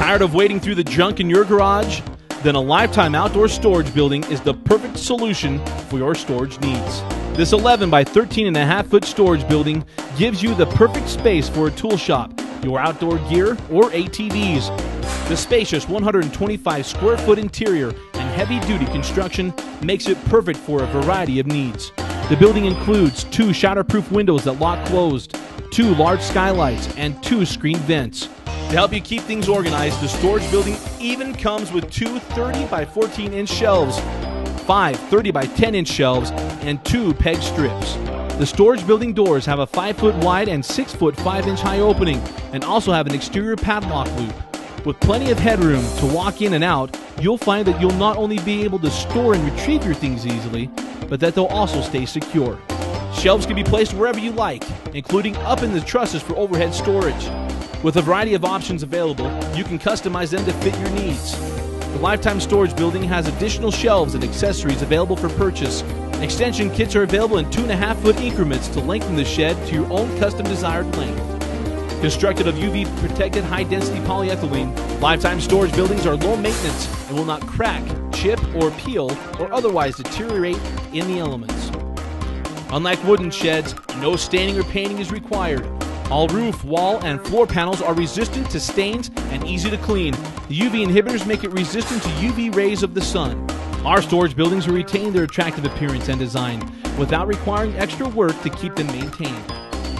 Tired of wading through the junk in your garage? Then a Lifetime outdoor storage building is the perfect solution for your storage needs. This 11 by 13.5 foot storage building gives you the perfect space for a tool shop, your outdoor gear, or ATVs. The spacious 125 square foot interior and heavy duty construction makes it perfect for a variety of needs. The building includes 2 shatterproof windows that lock closed, 2 large skylights, and 2 screened vents. To help you keep things organized, the storage building even comes with 2 30 by 14 inch shelves, 5 30 by 10 inch shelves, and 2 peg strips. The storage building doors have a 5 foot wide and 6 foot 5 inch high opening and also have an exterior padlock loop. With plenty of headroom to walk in and out, you'll find that you'll not only be able to store and retrieve your things easily, but that they'll also stay secure. Shelves can be placed wherever you like, including up in the trusses for overhead storage. With a variety of options available, you can customize them to fit your needs. The Lifetime Storage Building has additional shelves and accessories available for purchase. Extension kits are available in 2.5 foot increments to lengthen the shed to your own custom desired length. Constructed of UV protected high density polyethylene, Lifetime Storage Buildings are low maintenance and will not crack, chip, or peel or otherwise deteriorate in the elements. Unlike wooden sheds, no staining or painting is required. All roof, wall, and floor panels are resistant to stains and easy to clean. The UV inhibitors make it resistant to UV rays of the sun. Our storage buildings will retain their attractive appearance and design without requiring extra work to keep them maintained.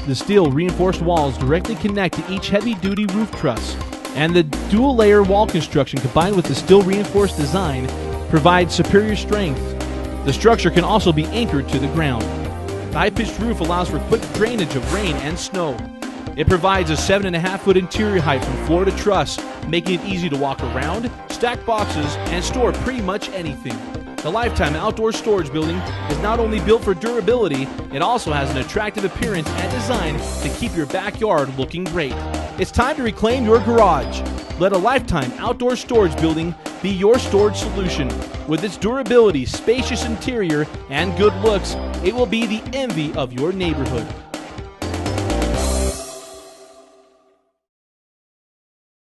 The steel reinforced walls directly connect to each heavy-duty roof truss, and the dual-layer wall construction combined with the steel reinforced design provides superior strength. The structure can also be anchored to the ground. The high-pitched roof allows for quick drainage of rain and snow. It provides a 7.5 foot interior height from floor to truss, making it easy to walk around, stack boxes, and store pretty much anything. The Lifetime Outdoor Storage Building is not only built for durability, it also has an attractive appearance and design to keep your backyard looking great. It's time to reclaim your garage. Let a Lifetime Outdoor Storage Building be your storage solution. With its durability, spacious interior, and good looks, it will be the envy of your neighborhood.